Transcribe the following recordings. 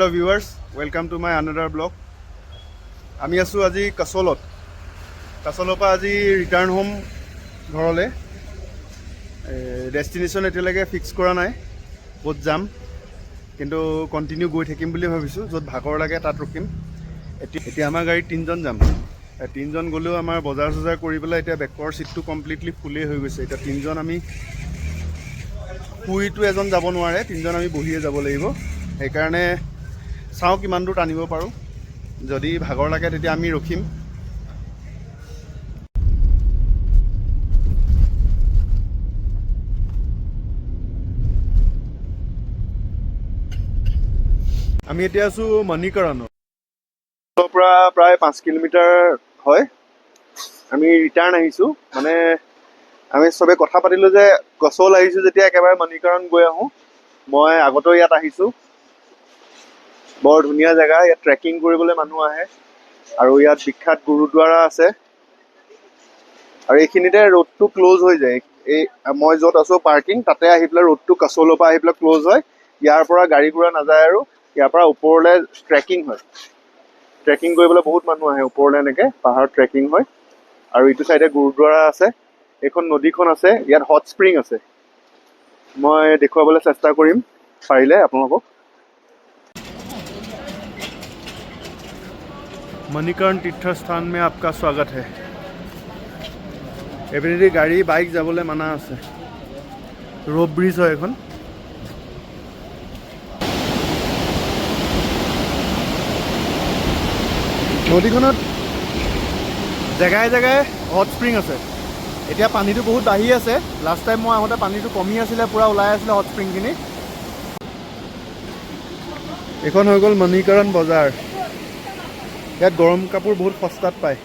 Hello viewers, welcome to my another blog. আমি আছো আজি কাছলত। কাছলৰ পৰা আজি ৰিটাৰ্ণ হ'ম ঘৰলৈ। ডেষ্টিনেশ্যন এতিয়ালৈকে ফিক্স কৰা নাই, ক'ত যাম, কিন্তু কণ্টিনিউ গৈ থাকিম বুলি ভাবিছোঁ। য'ত ভাগৰ লাগে তাত ৰখিম। এতিয়া আমাৰ গাড়ীত 3জন যাম। 3জন গ'লেও আমাৰ বজাৰ চজাৰ কৰি পেলাই এতিয়া বেকৰ ছিটটো কমপ্লিটলি ফুলেই হৈ গৈছে। এতিয়া 3জন আমি শুইটো এজন যাব নোৱাৰে, 3জন আমি বহিয়ে যাব লাগিব। সেইকাৰণে চাওঁ কিমান দূৰ টানিব পাৰোঁ। যদি ভাগৰ লাগে তেতিয়া আমি ৰখিম। আমি এতিয়া আছোঁ মণিকৰণৰ পৰা প্ৰায় 5 কিলোমিটাৰ হয়। আমি ৰিটাৰ্ণ আহিছোঁ, মানে আমি চবে কথা পাতিলোঁ যে গছল আহিছোঁ যেতিয়া একেবাৰে মণিকৰণ গৈ আহোঁ। মই আগতেও ইয়াত আহিছোঁ, বৰ ধুনীয়া জেগা। ইয়াত ট্ৰেকিং কৰিবলৈ মানুহ আহে আৰু ইয়াত বিখ্যাত গুৰুদ্বাৰা আছে। আৰু এইখিনিতে ৰোডটো ক্ল'জ হৈ যায়। এই মই য'ত আছোঁ পাৰ্কিং, তাতে আহি পেলাই ৰোডটো কাছলৰ পৰা আহি পেলাই ক্ল'জ হয়। ইয়াৰ পৰা গাড়ী ঘোঁৰা নাযায় আৰু ইয়াৰ পৰা ওপৰলৈ ট্ৰেকিং হয়। ট্ৰেকিং কৰিবলৈ বহুত মানুহ আহে ওপৰলৈ, এনেকৈ পাহাৰত ট্ৰেকিং হয়। আৰু ইটো চাইডে গুৰুদ্বাৰা আছে, এইখন নদীখন আছে, ইয়াত হট স্প্ৰিং আছে। মই দেখুৱাবলৈ চেষ্টা কৰিম পাৰিলে আপোনালোকক। मणिकर्ण तीर्थ स्थान में आपका स्वागत है। एपिनेदी गाड़ी बाइक जाबले माना আছে। रोप ब्रिज হয় এখন। নদীখনত জেগাই জেগাই হট স্প্ৰিং আছে। এতিয়া পানীটো বহুত বাঢ়ি আছে। লাষ্ট টাইম মই আহোঁতে পানীটো কমি আছিলে, পূৰা ওলাই আছিলে হট স্প্ৰিংখিনি। এইখন হৈ গ'ল মণিকৰণ বজাৰ। ইয়াত গৰম কাপোৰ বহুত সস্তাত পায়।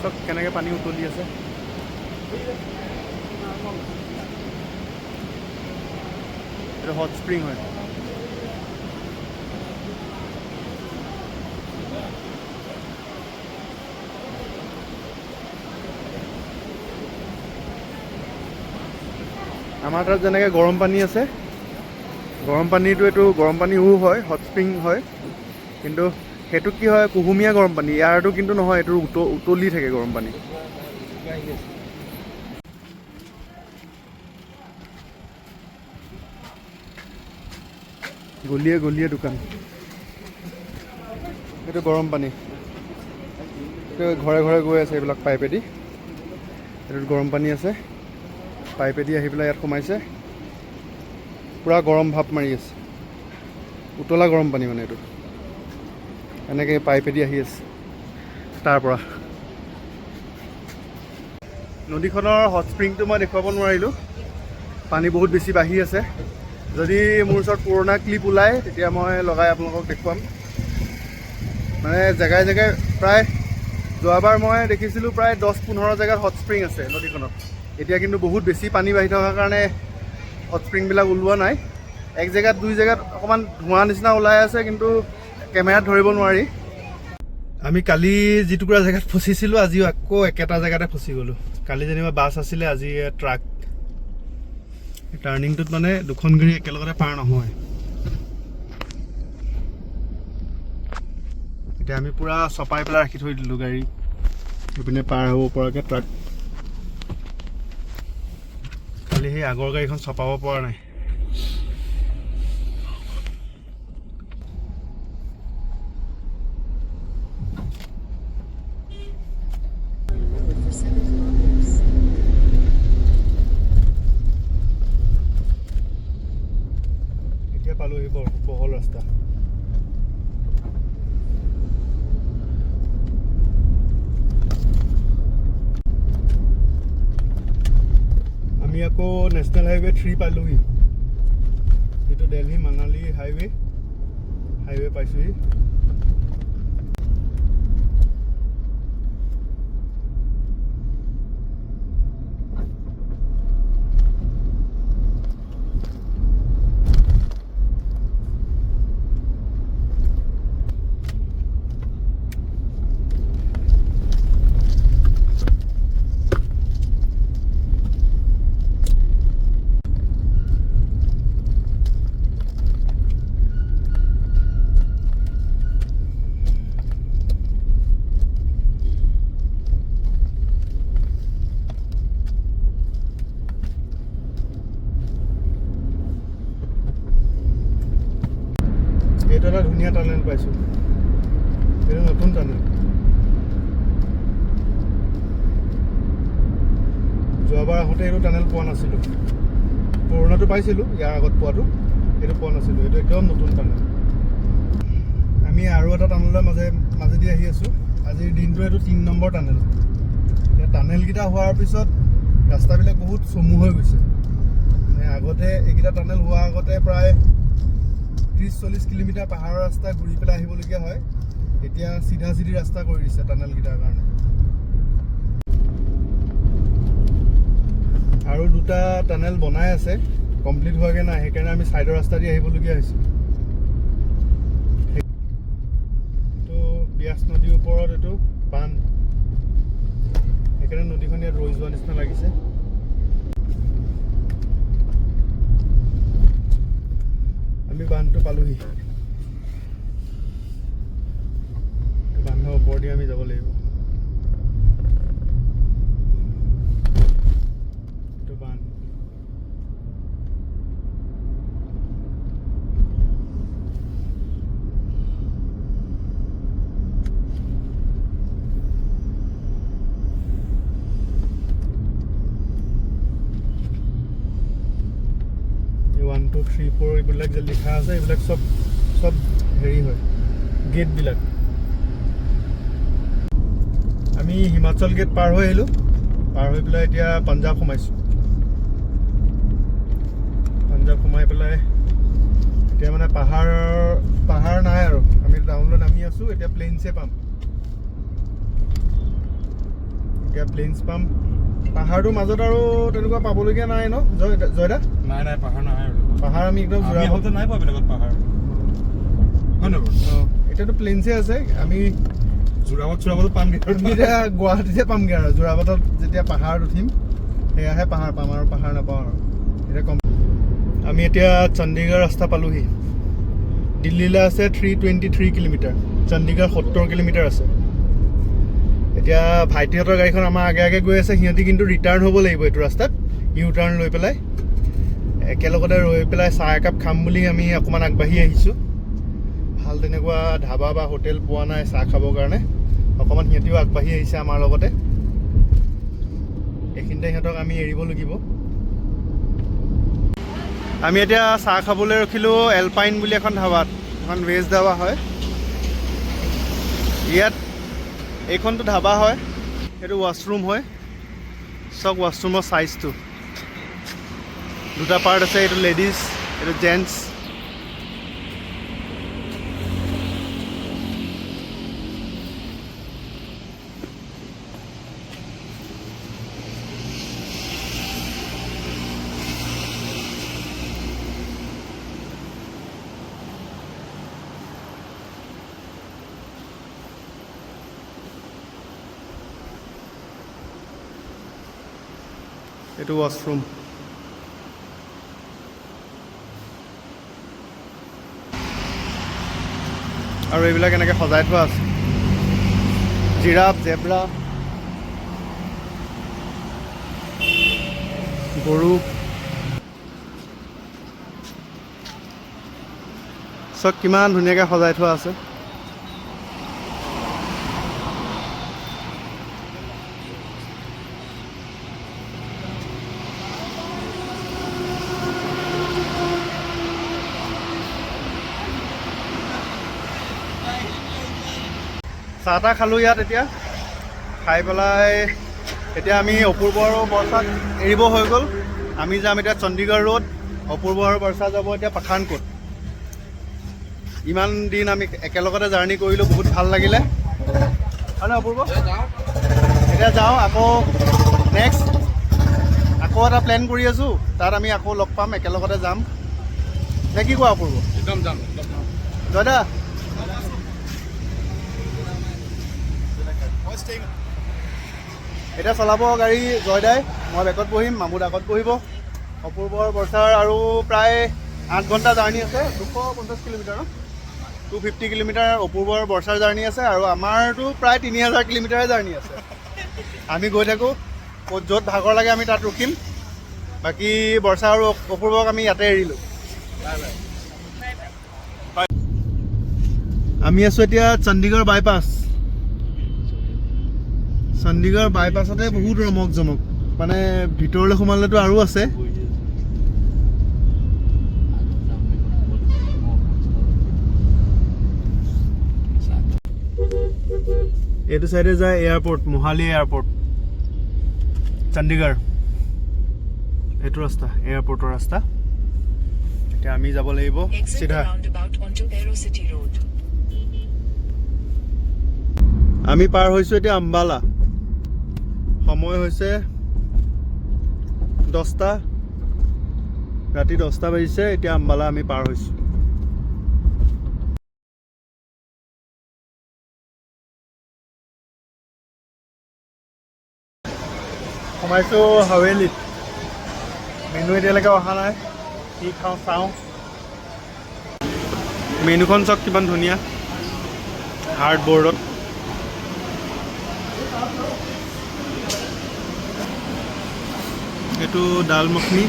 চব কেনেকৈ পানী উতলি আছে। এইটো হট স্প্ৰিং হয়। আমাৰ তাত যেনেকৈ গৰম পানী আছে, গৰম পানীটো এইটো গৰম পানীও হয়, হট স্প্ৰিং হয়। কিন্তু সেইটো কি হয়, কুহুমীয়া গৰম পানী। ইয়াৰটো কিন্তু নহয়, এইটো উতলি থাকে গৰম পানী। গলিয়ে গলিয়ে দোকান। এইটো গৰম পানী, এইটো ঘৰে ঘৰে গৈ আছে এইবিলাক পাইপেদি। এইটোত গৰম পানী আছে, পাইপেদি আহি পেলাই ইয়াত সোমাইছে। পূৰা গৰম ভাপ মাৰি আছে, উতলা গৰম পানী মানে এইটো। এনেকৈ পাইপেদি আহি আছে তাৰ পৰা। নদীখনৰ হট স্প্ৰিংটো মই দেখুৱাব নোৱাৰিলোঁ, পানী বহুত বেছি বাঢ়ি আছে। যদি মোৰ ওচৰত পুৰণা ক্লিপ ওলায় তেতিয়া মই লগাই আপোনালোকক দেখুৱাম। মানে জেগাই জেগাই প্ৰায় যোৱাবাৰ মই দেখিছিলোঁ প্ৰায় 10-15 জেগাত হট স্প্ৰিং আছে নদীখনত। এতিয়া কিন্তু বহুত বেছি পানী বাঢ়ি থকাৰ কাৰণে হট স্প্ৰিংবিলাক ওলোৱা নাই। এক জেগাত 2 জেগাত অকণমান ধোঁৱা নিচিনা ওলাই আছে, কিন্তু কেমেৰাত ধৰিব নোৱাৰি। আমি কালি যিটুকুৰা জেগাত ফচিছিলোঁ, আজিও আকৌ একেটা জেগাতে ফচি গ'লোঁ। কালি যেনিবা বাছ আছিলে, আজি ট্ৰাক। টাৰ্ণিংটোত মানে দুখন গাড়ী একেলগতে পাৰ নহয়। এতিয়া আমি পূৰা চপাই পেলাই ৰাখি থৈ দিলোঁ গাড়ী, সেইপিনে পাৰ হ'ব পৰাকৈ ট্ৰাক। খালি সেই আগৰ গাড়ীখন চপাব পৰা নাই। এতিয়া পালোহি বহল ৰাস্তা। আমি আকৌ নেশ্যনেল হাইৱে 3 পালোহি, যিটো দিল্লী মানালী হাইৱে পাইছোঁহি। এটা ধুনীয়া টানেল পাইছোঁ, এইটো নতুন টানেল। যোৱাবাৰ আহোঁতে এইটো টানেল পোৱা নাছিলোঁ, পুৰণাটো পাইছিলোঁ, ইয়াৰ আগত পোৱাটো এইটো পোৱা নাছিলোঁ। এইটো একদম নতুন টানেল। আমি আৰু এটা টানেলৰ মাজেদি আহি আছোঁ। আজিৰ দিনটো এইটো 3 নম্বৰ টানেল। এই টানেলকেইটা হোৱাৰ পিছত ৰাস্তাবিলাক বহুত চমু হৈ গৈছে। মানে আগতে এইকেইটা টানেল হোৱাৰ আগতে প্ৰায় 30-40 কিলোমিটাৰ পাহাৰৰ ৰাস্তা ঘূৰি পেলাই আহিবলগীয়া হয়। এতিয়া চিধা ৰাস্তা কৰি দিছে টানেলকেইটাৰ কাৰণে। আৰু 2টা টানেল বনাই আছে, কমপ্লিট হোৱাকৈ নাই, সেইকাৰণে আমি ছাইডৰ ৰাস্তা দি আহিবলগীয়া হৈছে। এইটো ব্যাস নদীৰ ওপৰত এইটো বান্ধ, সেইকাৰণে নদীখন ইয়াত ৰৈ যোৱা নিচিনা লাগিছে। আমি বান্ধটো পালোহি। বান্ধৰ ওপৰেদি আমি যাব লাগিব। এইটো বান্ধ। এই 1, 2, 3, 4 এইবিলাক যে লিখা আছে, এইবিলাক চব হেৰি হয়, গেটবিলাক। আমি হিমাচল গেট পাৰ হৈ আহিলোঁ, পাৰ হৈ পেলাই এতিয়া পাঞ্জাৱ সোমাইছোঁ। পাঞ্জাৱ সোমাই পেলাই এতিয়া মানে পাহাৰ নাই আৰু, আমি ডাউনলৈ নামি আছোঁ। এতিয়া প্লেইনছে পাম, পাম। পাহাৰটোৰ মাজত আৰু তেনেকুৱা পাবলগীয়া নাই ন জয়দা? নাই পাহাৰ নাই আৰু। পাহাৰ আমি একদম যোৰাবাটত নাই পোৱা বেলেগত পাহাৰ, হয় নহয়? এতিয়াতো প্লেইনছে আছে। আমি যোৰাবাটত পামগৈ, এতিয়া গুৱাহাটীতে পামগৈ আৰু। যোৰাবাটত যেতিয়া পাহাৰত উঠিম, সেয়াহে পাহাৰ পাম, আৰু পাহাৰ নাপাওঁ আৰু। এতিয়া আমি এতিয়া চণ্ডীগড় ৰাস্তা পালোহি। দিল্লীলৈ আছে 323 কিলোমিটাৰ, চণ্ডীগড় 70 কিলোমিটাৰ আছে। এতিয়া ভাইটিহঁতৰ গাড়ীখন আমাৰ আগে গৈ আছে। সিহঁতি কিন্তু ৰিটাৰ্ণ হ'ব লাগিব এইটো ৰাস্তাত, ইউ টাৰ্ণ লৈ পেলাই। একেলগতে ৰৈ পেলাই চাহ একাপ খাম বুলি আমি অকণমান আগবাঢ়ি আহিছোঁ। ভাল তেনেকুৱা ধাবা বা হোটেল পোৱা নাই চাহ খাবৰ কাৰণে। অকণমান সিহঁতিও আগবাঢ়ি আহিছে আমাৰ লগতে। এইখিনিতে সিহঁতক আমি এৰিব লাগিব। আমি এতিয়া চাহ খাবলৈ ৰখিলোঁ এলপাইন বুলি এখন ধাবাত। এখন ভেজ ধাবা হয়। ইয়াত এইখনটো ধাবা হয়, এইটো ৱাছৰুম হয়। চাওক ৱাছৰুমৰ চাইজটো, 2টা পাৰ্ট আছে। এইটো লেডিজ, এইটো জেণ্টছ। এইটো ৱাছৰুম। আৰু এইবিলাক এনেকৈ সজাই থোৱা আছে, জিৰাফ, জেব্ৰা, গৰু। চব কিমান ধুনীয়াকৈ সজাই থোৱা আছে। চাহ তাহ খালোঁ ইয়াত। এতিয়া খাই পেলাই এতিয়া আমি অপূৰ্ব আৰু বৰ্ষাক এৰিব হৈ গ'ল। আমি যাম এতিয়া চণ্ডীগড় ৰোড, অপূৰ্ব আৰু বৰ্ষা যাব এতিয়া পাঠানকোট। ইমান দিন আমি একেলগতে জাৰ্ণি কৰিলোঁ, বহুত ভাল লাগিলে, হয় নহয় অপূৰ্ব? এতিয়া যাওঁ আকৌ নেক্সট আকৌ এটা প্লেন কৰি আছোঁ, তাত আমি আকৌ লগ পাম, একেলগতে যাম। নে কি কোৱা অপূৰ্ব? একদম যাম। জয়দা এতিয়া চলাব গাড়ী জয়দাই, মই বেকত বহিম, মামুদ আগত বহিব। অপূৰ্বৰ বৰ্ষাৰ আৰু প্ৰায় 8 ঘণ্টা জাৰ্ণি আছে, 250 কিলোমিটাৰ ন, 250 কিলোমিটাৰ অপূৰ্বৰ বৰ্ষাৰ জাৰ্ণি আছে। আৰু আমাৰতো প্ৰায় 3000 কিলোমিটাৰে জাৰ্ণি আছে। আমি গৈ থাকোঁ, য'ত ভাগৰ লাগে আমি তাত ৰখিম। বাকী বৰ্ষা আৰু অপূৰ্বক আমি ইয়াতে এৰিলোঁ। আমি আছোঁ এতিয়া চণ্ডীগড় বাইপাছ। চণ্ডীগড় বাইপাছতে বহুত ৰমক জমক, মানে ভিতৰলৈ সোমালেতো আৰু আছে। এইটো চাইডে যায় এয়াৰপৰ্ট, মোহালি এয়াৰপৰ্ট, চণ্ডীগড়। এইটো ৰাস্তা এয়াৰপৰ্টৰ ৰাস্তা। এতিয়া আমি যাব লাগিব চিধা। আমি পাৰ হৈছোঁ এতিয়া আম্বালা। সময় হৈছে 10টা, ৰাতি 10টা বাজিছে। এতিয়া আম্বালা আমি পাৰ হৈছোঁ। সোমাইছোঁ হাৱেলিত। মেনু এতিয়ালৈকে অহা নাই, কি খাওঁ চাওঁ। মেনুখন চাওক কিমান ধুনীয়া, হাৰ্ড বৰ্ডত। এইটো দাল মখনি,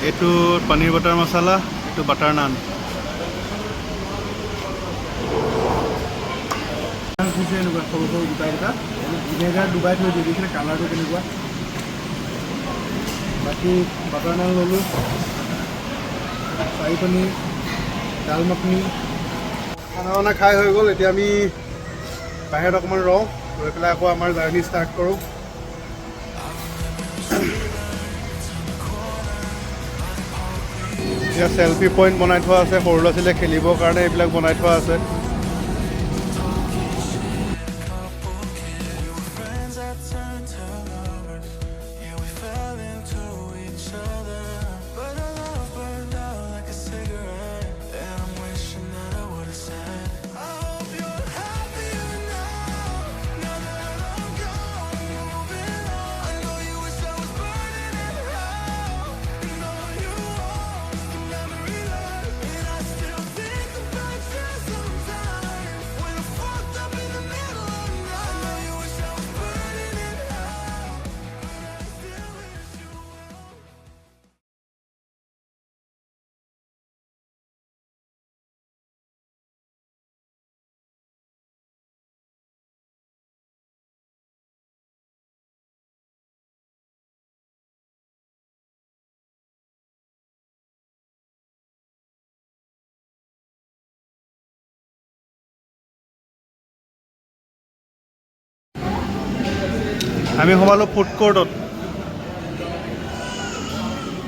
এইটো পনীৰ বাটাৰ মছলা, এইটো বাটাৰ নান। এনেকুৱা সৰু সৰু গোটাকেইটা ভিনেগাৰ ডুবাই থৈ দিয়ে, দেখিছিলে কালাৰটো কেনেকুৱা। বাকী বাটাৰ নান ল'লোঁ, চাহী পনীৰ, দাল মখনি। খানা বানা খাই হৈ গ'ল। এতিয়া আমি বাহিৰত অকণমান ৰওঁ, ৰৈ পেলাই আকৌ আমাৰ জাৰ্ণি ষ্টাৰ্ট কৰোঁ। এতিয়া চেল্ফি পইণ্ট বনাই থোৱা আছে, সৰু ল'ৰা ছোৱালীয়ে খেলিবৰ কাৰণে এইবিলাক বনাই থোৱা আছে। আমি সোমালোঁ ফুড কৰ্টত।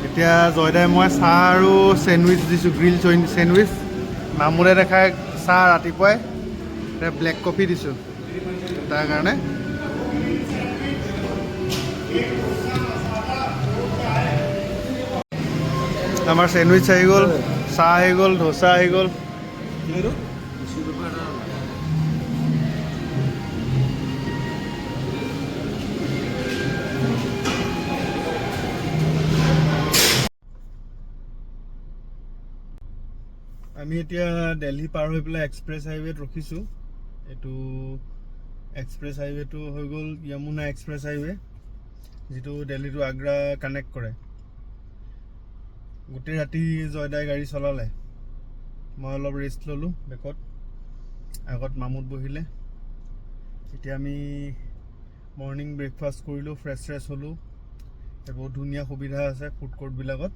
এতিয়া জয়দাই মই চাহ আৰু চেণ্ডউইচ দিছোঁ, গ্ৰিল চেণ্ডউইচ। মামুনে দেখাই চাহ ৰাতিপুৱাই, এতিয়া ব্লেক কফি দিছোঁ তাৰ কাৰণে। আমাৰ চেণ্ডউইচ আহি গ'ল, চাহ আহি গ'ল, ধোচা আহি গ'ল। আমি এতিয়া দিল্লী পাৰ হৈ পেলাই এক্সপ্ৰেছ হাইৱেত ৰখিছোঁ। এইটো এক্সপ্ৰেছ হাইৱেটো হৈ গ'ল য়মুনা এক্সপ্ৰেছ হাইৱে, যিটো দিল্লী টু আগ্ৰা কানেক্ট কৰে। গোটেই ৰাতি জয়দাই গাড়ী চলালে, মই অলপ ৰেষ্ট ল'লোঁ বেকত, আগত মামুত বহিলে। এতিয়া আমি মৰ্ণিং ব্ৰেকফাষ্ট কৰিলোঁ, ফ্ৰেছ হ'লোঁ। বহুত ধুনীয়া সুবিধা আছে ফুড কৰ্টবিলাকত।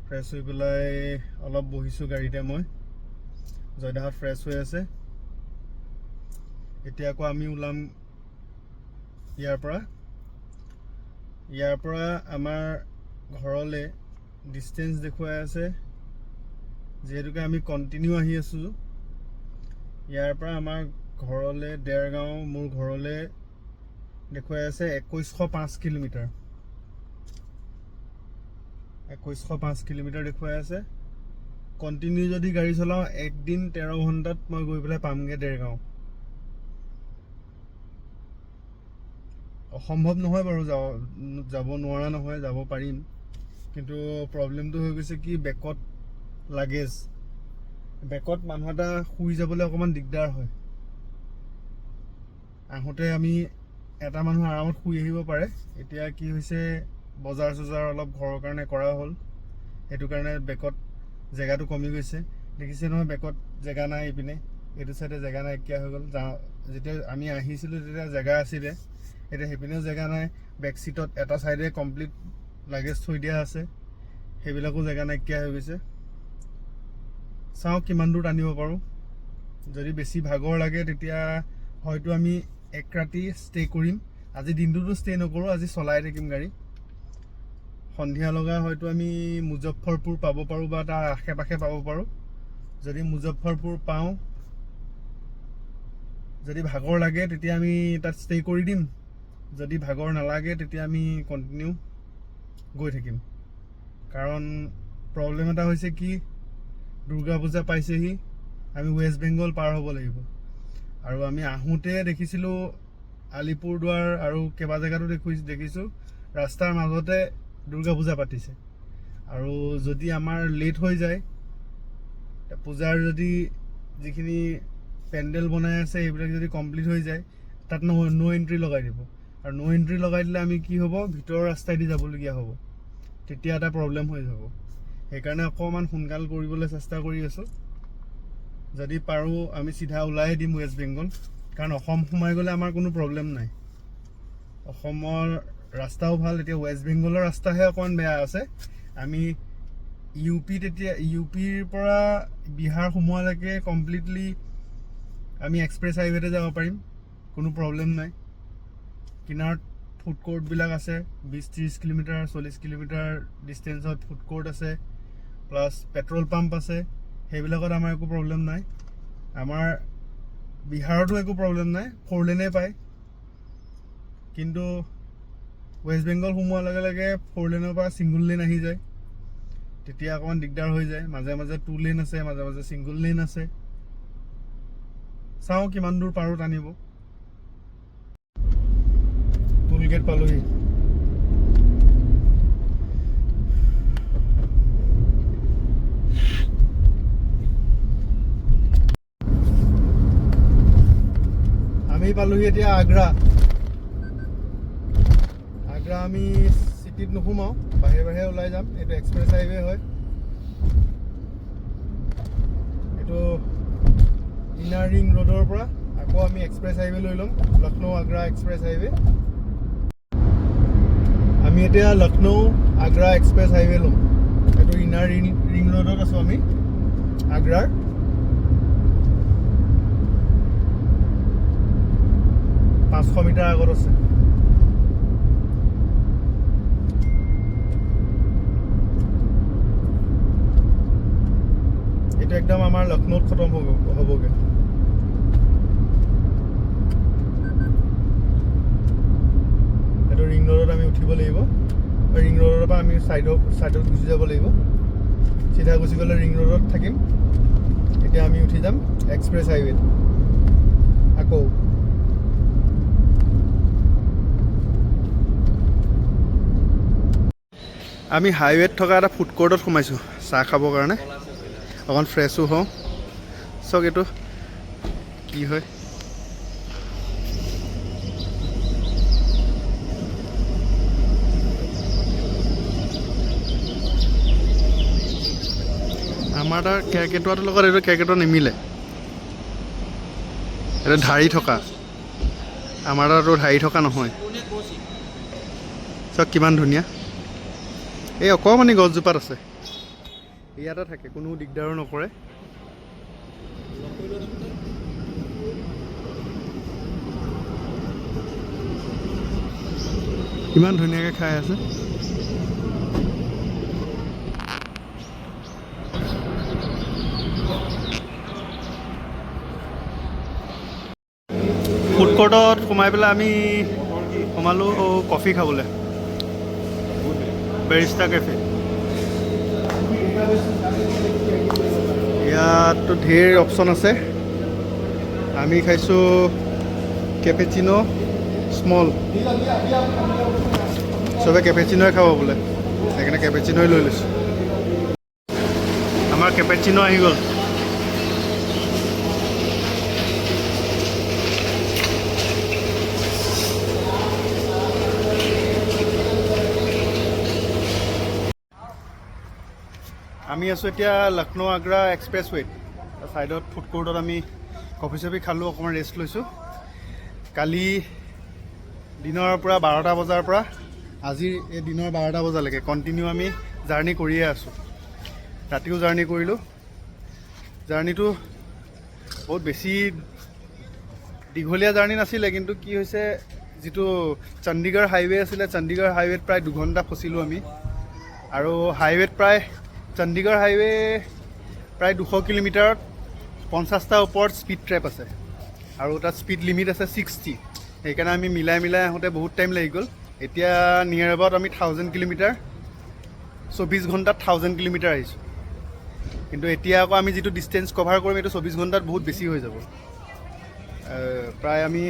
ফ্ৰেছ হৈ পেলাই অলপ বহিছোঁ গাড়ীতে, মই জয়দাহঁত ফ্ৰেছ হৈ আছে। এতিয়া আকৌ আমি ওলাম ইয়াৰ পৰা আমাৰ ঘৰলৈ ডিষ্টেঞ্চ দেখুৱাই আছে, যিহেতুকে আমি কণ্টিনিউ আহি আছোঁ। ইয়াৰ পৰা আমাৰ ঘৰলৈ দেৰগাঁও, মোৰ ঘৰলৈ দেখুৱাই আছে 2105 কিলোমিটাৰ। 2105 কিলোমিটাৰ দেখুৱাই আছে। কণ্টিনিউ যদি গাড়ী চলাওঁ, একদিন 13 ঘণ্টাত মই গৈ পেলাই পামগৈ দেৰগাঁও। অসম্ভৱ নহয় বাৰু, যাব নোৱাৰা নহয়, যাব পাৰিম। কিন্তু প্ৰব্লেমটো হৈ গৈছে কি, বেকত লাগেজ, বেকত মানুহ এটা শুই যাবলৈ অকণমান দিগদাৰ হয়। আহোঁতে আমি এটা মানুহ আৰামত শুই আহিব পাৰে। এতিয়া কি হৈছে, বজাৰ চজাৰ অলপ ঘৰৰ কাৰণে কৰা হ'ল, সেইটো কাৰণে বেকত জেগাটো কমি গৈছে। দেখিছে নহয় বেকত জেগা নাই এইপিনে এইটো চাইডে জেগা নাইকিয়া হৈ গ'ল যেতিয়া আমি আহিছিলোঁ তেতিয়া জেগা আছিলে এতিয়া সেইপিনেও জেগা নাই বেক চিটত এটা চাইডে কমপ্লিট লাগেজ থৈ দিয়া আছে সেইবিলাকো জেগা নাইকিয়া হৈ গৈছে চাওঁ কিমান দূৰ টানিব পাৰোঁ যদি বেছি ভাগৰ লাগে তেতিয়া হয়তো আমি এক ৰাতি ষ্টে কৰিম আজি দিনটোতো ষ্টে নকৰোঁ আজি চলাই থাকিম গাড়ী সন্ধিয়া লগা হয়তো আমি মুজফ্ফৰপুৰ পাব পাৰোঁ বা তাৰ আশে পাশে পাব পাৰোঁ যদি মুজফ্ফৰপুৰ পাওঁ যদি ভাগৰ লাগে তেতিয়া আমি তাত ষ্টে কৰি দিম যদি ভাগৰ নালাগে তেতিয়া আমি কণ্টিনিউ গৈ থাকিম কাৰণ প্ৰব্লেম এটা হৈছে কি দুৰ্গা পূজা পাইছেহি আমি ৱেষ্ট বেংগল পাৰ হ'ব লাগিব আৰু আমি আহোঁতে দেখিছিলোঁ আলিপুৰদুৱাৰ আৰু কেইবা জেগাতো দেখিছোঁ ৰাস্তাৰ মাজতে দুৰ্গা পূজা পাতিছে আৰু যদি আমাৰ লেট হৈ যায় পূজাৰ যদি যিখিনি পেণ্ডেল বনাই আছে এইবিলাক যদি কমপ্লিট হৈ যায় তাত ন' এণ্ট্ৰি লগাই দিব আৰু ন' এণ্ট্ৰি লগাই দিলে আমি কি হ'ব ভিতৰৰ ৰাস্তাইদি যাবলগীয়া হ'ব তেতিয়া এটা প্ৰব্লেম হৈ যাব সেইকাৰণে অকণমান সোনকাল কৰিবলৈ চেষ্টা কৰি আছোঁ যদি পাৰোঁ আমি চিধা ওলাই দিম ৱেষ্ট বেংগল কাৰণ অসম সোমাই গ'লে আমাৰ কোনো প্ৰব্লেম নাই অসমৰ ৰাস্তাও ভাল এতিয়া ৱেষ্ট বেংগলৰ ৰাস্তাহে অকণমান বেয়া আছে আমি ইউ পিৰ পৰা বিহাৰ সোমোৱালৈকে কমপ্লিটলি আমি এক্সপ্ৰেছ হাইৱেতে যাব পাৰিম কোনো প্ৰব্লেম নাই কিনাৰত ফুড কোৰ্টবিলাক আছে 20-30 কিলোমিটাৰ 40 কিলোমিটাৰ ডিষ্টেঞ্চত ফুড কোৰ্ট আছে প্লাছ পেট্ৰল পাম্প আছে সেইবিলাকত আমাৰ একো প্ৰব্লেম নাই আমাৰ বিহাৰতো একো প্ৰব্লেম নাই 4 লেনে পায় কিন্তু ৱেষ্ট বেংগল সোমোৱাৰ লগে লগে 4 লেনৰ পৰা ছিংগল লেন আহি যায় তেতিয়া অকণমান দিগদাৰ হৈ যায় মাজে মাজে 2 লেন আছে মাজে মাজে ছিংগল লেন আছে চাওঁ কিমান দূৰ পাৰোঁ টানিব টুল গেট পালোহি আমি পালোহি এতিয়া আগ্ৰা আমি চিটিত নোসোমাওঁ বাহিৰে বাহিৰে ওলাই যাম এইটো এক্সপ্ৰেছ হাইৱে হয় এইটো ইনাৰ ৰিং ৰোডৰ পৰা আকৌ আমি এক্সপ্ৰেছ হাইৱে লৈ ল'ম লক্ষ্ণৌ আগ্ৰা এক্সপ্ৰেছ হাইৱে আমি এতিয়া লক্ষ্ণৌ আগ্ৰা এক্সপ্ৰেছ হাইৱে ল'ম এইটো ইনাৰ ৰিং ৰোডত আছোঁ আমি আগ্ৰাৰ 500 মিটাৰ আগত আছে এইটো একদম আমাৰ লক্ষ্ণৌত খতম হ'বগৈ এইটো ৰিং ৰোডত আমি উঠিব লাগিব ৰিং ৰোডৰ পৰা আমি ছাইডত গুচি যাব লাগিব চিধা গুচি গ'লে ৰিং ৰোডত থাকিম এতিয়া আমি উঠি যাম এক্সপ্ৰেছ হাইৱেত আকৌ আমি হাইৱেত থকা এটা ফুড কোৰ্টত সোমাইছোঁ চাহ খাবৰ কাৰণে অকণ ফ্ৰেছো হওঁ চাওক এইটো কি হয় আমাৰ তাৰ কেৰ্কেটুৱাটোৰ লগত এইটো কেৰ্কেটুৱা নিমিলে এইটো ঢাৰি থকা আমাৰ তাতো ঢাৰি থকা নহয় চাওক কিমান ধুনীয়া এই অকণমানি গছজোপাত আছে ইয়াতে থাকে কোনো দিগদাৰো নকৰে ইমান ধুনীয়াকৈ খাই আছে ফুড কোৰ্টত সোমাই পেলাই আমি সোমালোঁ কফি খাবলৈ বেৰিষ্টা কেফে ইয়াততো ঢেৰ অপশ্যন আছে আমি খাইছোঁ কেপেচিনো স্মল চবে কেপেচিনোই খাব বোলে সেইকাৰণে কেপেচিনোই লৈ লৈছোঁ আমাৰ কেপেচিনো আহি গ'ল আমি আছোঁ এতিয়া লক্ষ্ণৌ আগ্ৰা এক্সপ্ৰেছৱেত ছাইডত ফুড কোৰ্টত আমি কফি চফি খালোঁ, অকণমান ৰেষ্ট লৈছোঁ। কালি দিনৰ পৰা 12টা বজাৰ পৰা আজিৰ এই দিনৰ 12টা বজালৈকে কণ্টিনিউ আমি জাৰ্ণি কৰিয়ে আছোঁ। ৰাতিও জাৰ্ণি কৰিলোঁ। জাৰ্ণিটো বহুত বেছি দীঘলীয়া জাৰ্ণি নাছিলে, কিন্তু কি হৈছে যিটো চণ্ডীগড় হাইৱে আছিলে, চণ্ডীগড় হাইৱেত প্ৰায় 2 ঘণ্টা ফচিলোঁ আমি। আৰু হাইৱেত প্ৰায় চণ্ডীগড় হাইৱে প্ৰায় 200 কিলোমিটাৰত 50টা ওপৰত স্পীড ট্ৰেপ আছে আৰু তাত স্পীড লিমিট আছে 60। সেইকাৰণে আমি মিলাই আহোঁতে বহুত টাইম লাগি গ'ল। এতিয়া নিয়াৰ এবাউট আমি 1000 কিলোমিটাৰ 24 ঘণ্টাত 1000 কিলোমিটাৰ আহিছোঁ। কিন্তু এতিয়া আকৌ আমি যিটো ডিষ্টেঞ্চ কভাৰ কৰিম এইটো 24 ঘণ্টাত বহুত বেছি হৈ যাব। প্ৰায় আমি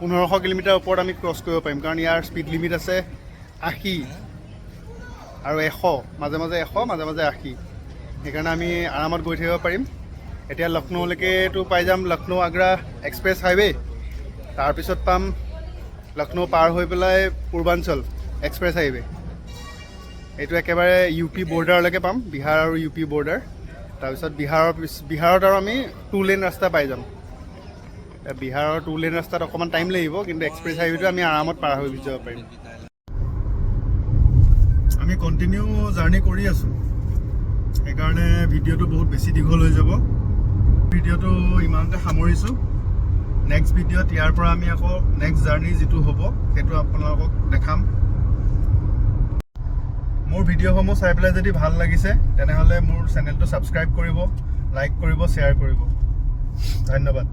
1500 কিলোমিটাৰ ওপৰত আমি ক্ৰছ কৰিব পাৰিম, কাৰণ ইয়াৰ স্পীড লিমিট আছে 80 আৰু 100, মাজে মাজে 100, মাজে মাজে 80। সেইকাৰণে আমি আৰামত গৈ থাকিব পাৰিম। এতিয়া লক্ষ্ণৌলৈকেতো পাই যাম লক্ষ্ণৌ আগ্ৰা এক্সপ্ৰেছ হাইৱে, তাৰপিছত পাম লক্ষ্ণৌ পাৰ হৈ পেলাই পূৰ্বাঞ্চল এক্সপ্ৰেছ হাইৱে। এইটো একেবাৰে UP বৰ্ডাৰলৈকে পাম, বিহাৰ আৰু UP বৰ্ডাৰ। তাৰপিছত বিহাৰত আৰু আমি 2 লেন ৰাস্তা পাই যাম। বিহাৰৰ 2 লেন ৰাস্তাত অকণমান টাইম লাগিব, কিন্তু এক্সপ্ৰেছ হাইৱেটো আমি আৰামত পাৰ হৈ যাব পাৰিম। আমি কণ্টিনিউ জাৰ্ণি কৰি আছোঁ, সেইকাৰণে ভিডিঅ'টো বহুত বেছি দীঘল হৈ যাব। ভিডিঅ'টো ইমানতে সামৰিছোঁ। নেক্সট ভিডিঅ'ত ইয়াৰ পৰা আমি আকৌ নেক্সট জাৰ্ণি যিটো হ'ব সেইটো আপোনালোকক দেখাম। মোৰ ভিডিঅ'সমূহ চাই পেলাই যদি ভাল লাগিছে তেনেহ'লে মোৰ চেনেলটো ছাবস্ক্ৰাইব কৰিব, লাইক কৰিব, শ্বেয়াৰ কৰিব। ধন্যবাদ।